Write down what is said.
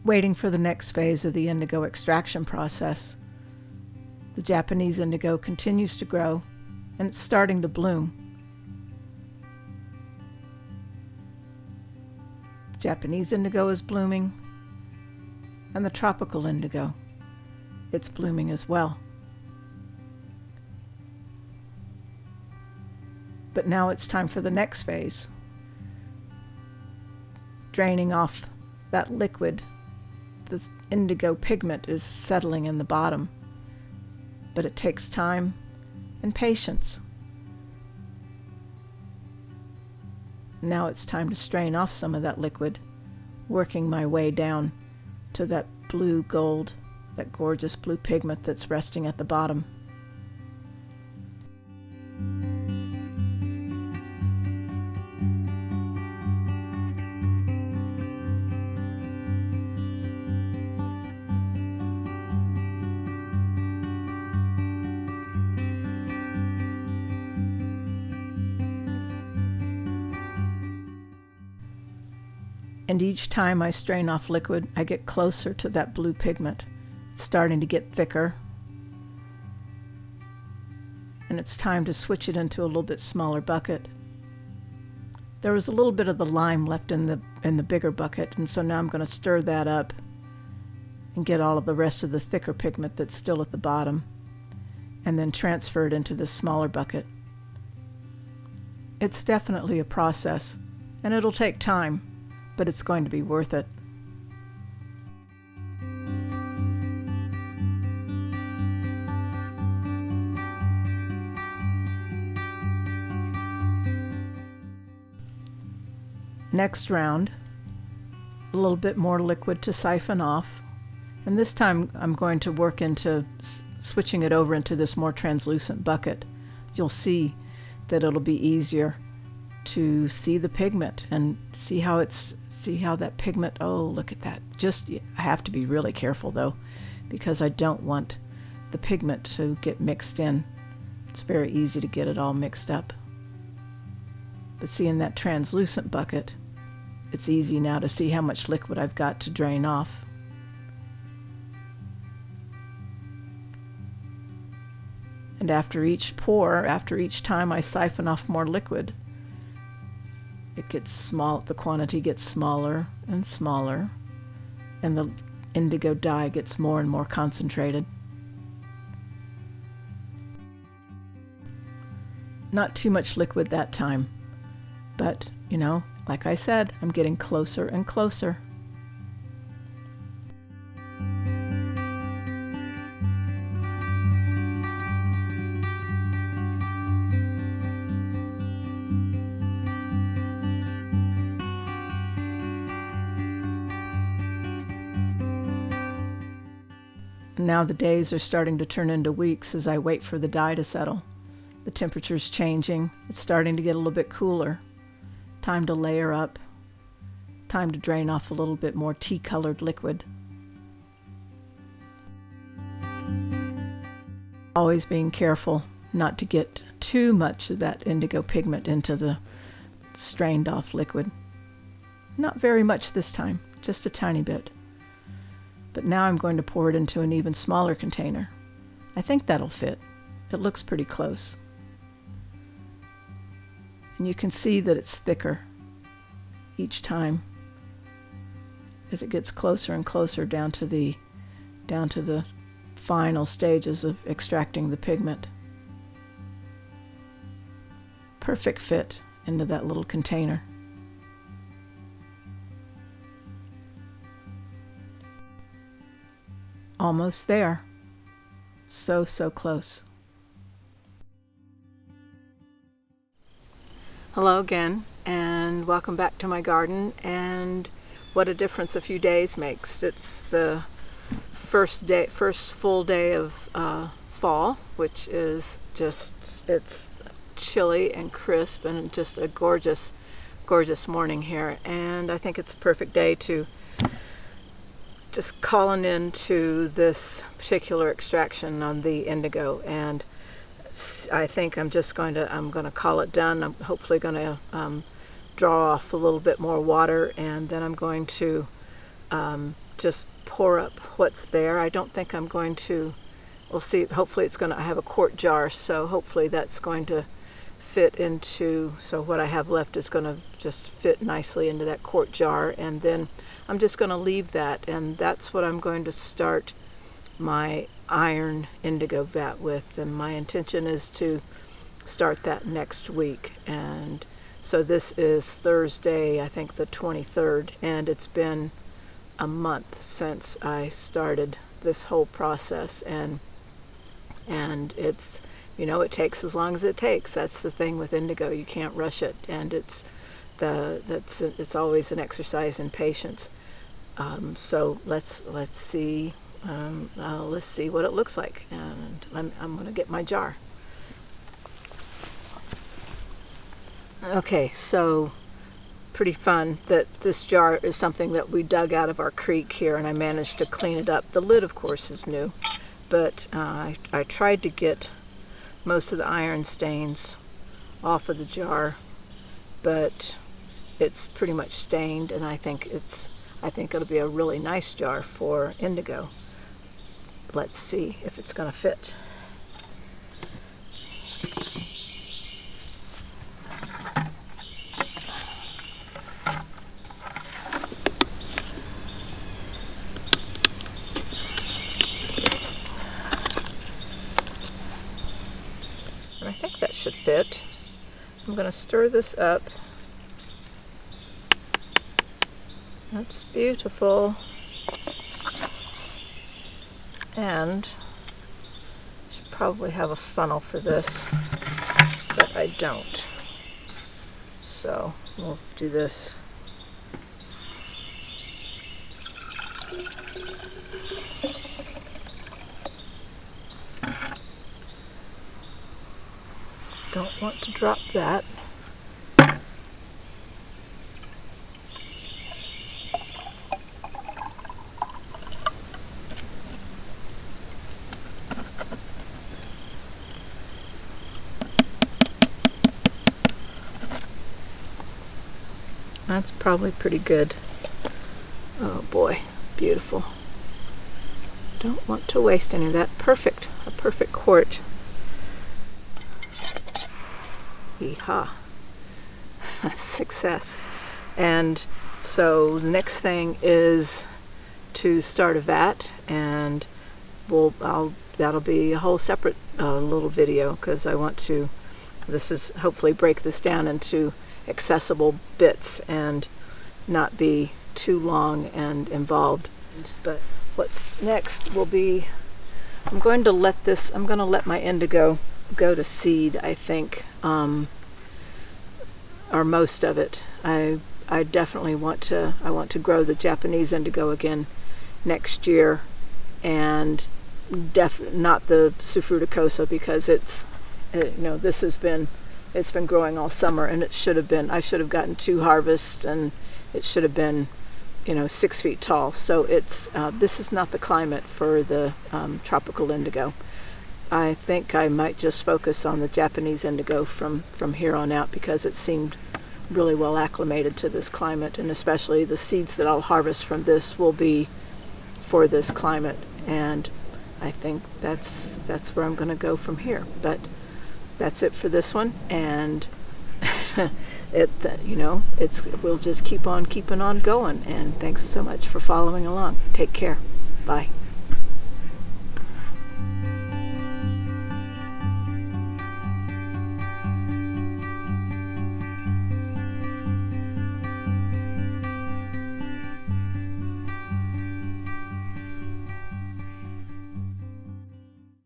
waiting for the next phase of the indigo extraction process. The Japanese indigo continues to grow, and it's starting to bloom. The Japanese indigo is blooming, and the tropical indigo, it's blooming as well. But now it's time for the next phase, draining off that liquid. The indigo pigment is settling in the bottom, but it takes time and patience. Now it's time to strain off some of that liquid, working my way down to that blue gold, that gorgeous blue pigment that's resting at the bottom. And each time I strain off liquid, I get closer to that blue pigment. It's starting to get thicker. And it's time to switch it into a little bit smaller bucket. There was a little bit of the lime left in the bigger bucket, and so now I'm going to stir that up and get all of the rest of the thicker pigment that's still at the bottom, and then transfer it into this smaller bucket. It's definitely a process, and it'll take time, but it's going to be worth it. Next round, a little bit more liquid to siphon off, and this time I'm going to work into switching it over into this more translucent bucket. You'll see that it'll be easier to see the pigment and see how that pigment, oh, look at that. I have to be really careful though, because I don't want the pigment to get mixed in. It's very easy to get it all mixed up. But see, in that translucent bucket, it's easy now to see how much liquid I've got to drain off. And after each pour, after each time I siphon off more liquid, it gets small, the quantity gets smaller and smaller, and the indigo dye gets more and more concentrated. Not too much liquid that time, but, like I said, I'm getting closer and closer. Now the days are starting to turn into weeks as I wait for the dye to settle. The temperature's changing. It's starting to get a little bit cooler. Time to layer up. Time to drain off a little bit more tea-colored liquid. Always being careful not to get too much of that indigo pigment into the strained off liquid. Not very much this time, just a tiny bit. But now I'm going to pour it into an even smaller container. I think that'll fit. It looks pretty close. And you can see that it's thicker each time as it gets closer and closer down to the final stages of extracting the pigment. Perfect fit into that little container. Almost there. So close. Hello again, and welcome back to my garden, and what a difference a few days makes. It's the first full day of fall, which is it's chilly and crisp and just a gorgeous morning here, and I think it's a perfect day to just calling into this particular extraction on the indigo, and I think I'm going to call it done. I'm hopefully going to draw off a little bit more water, and then I'm going to just pour up what's there. I don't think I'm going to, we'll see, hopefully it's going to, I have a quart jar, so hopefully that's going to fit into, so what I have left is going to just fit nicely into that quart jar, and then I'm just going to leave that, and that's what I'm going to start my iron indigo vat with, and my intention is to start that next week. And so this is Thursday, I think the 23rd, and it's been a month since I started this whole process, and it's, you know, it takes as long as it takes. That's the thing with indigo, you can't rush it, and it's always an exercise in patience. So let's see what it looks like, and I'm going to get my jar. Okay, so pretty fun that this jar is something that we dug out of our creek here, and I managed to clean it up. The lid, of course, is new, but I tried to get most of the iron stains off of the jar, but it's pretty much stained, and I think it'll be a really nice jar for indigo. Let's see if it's going to fit. I think that should fit. I'm going to stir this up. That's beautiful. And I should probably have a funnel for this, but I don't. So we'll do this. Don't want to drop that. That's probably pretty good. Oh boy, beautiful. Don't want to waste any of that. Perfect, a perfect quart. Yeehaw. Success. And so the next thing is to start a vat, and that'll be a whole separate little video, because I want to, hopefully break this down into accessible bits and not be too long and involved. But what's next will be, I'm going to let my indigo go to seed, I think, or most of it. I definitely want to grow the Japanese indigo again next year, and not the Sufruticosa, because it's been growing all summer, and I should have gotten 2 harvests, and it should have been 6 feet tall. So this is not the climate for the tropical indigo. I think I might just focus on the Japanese indigo from here on out, because it seemed really well acclimated to this climate, and especially the seeds that I'll harvest from this will be for this climate, and I think that's where I'm going to go from here. But that's it for this one, and we'll just keep on keeping on going, and thanks so much for following along. Take care. Bye.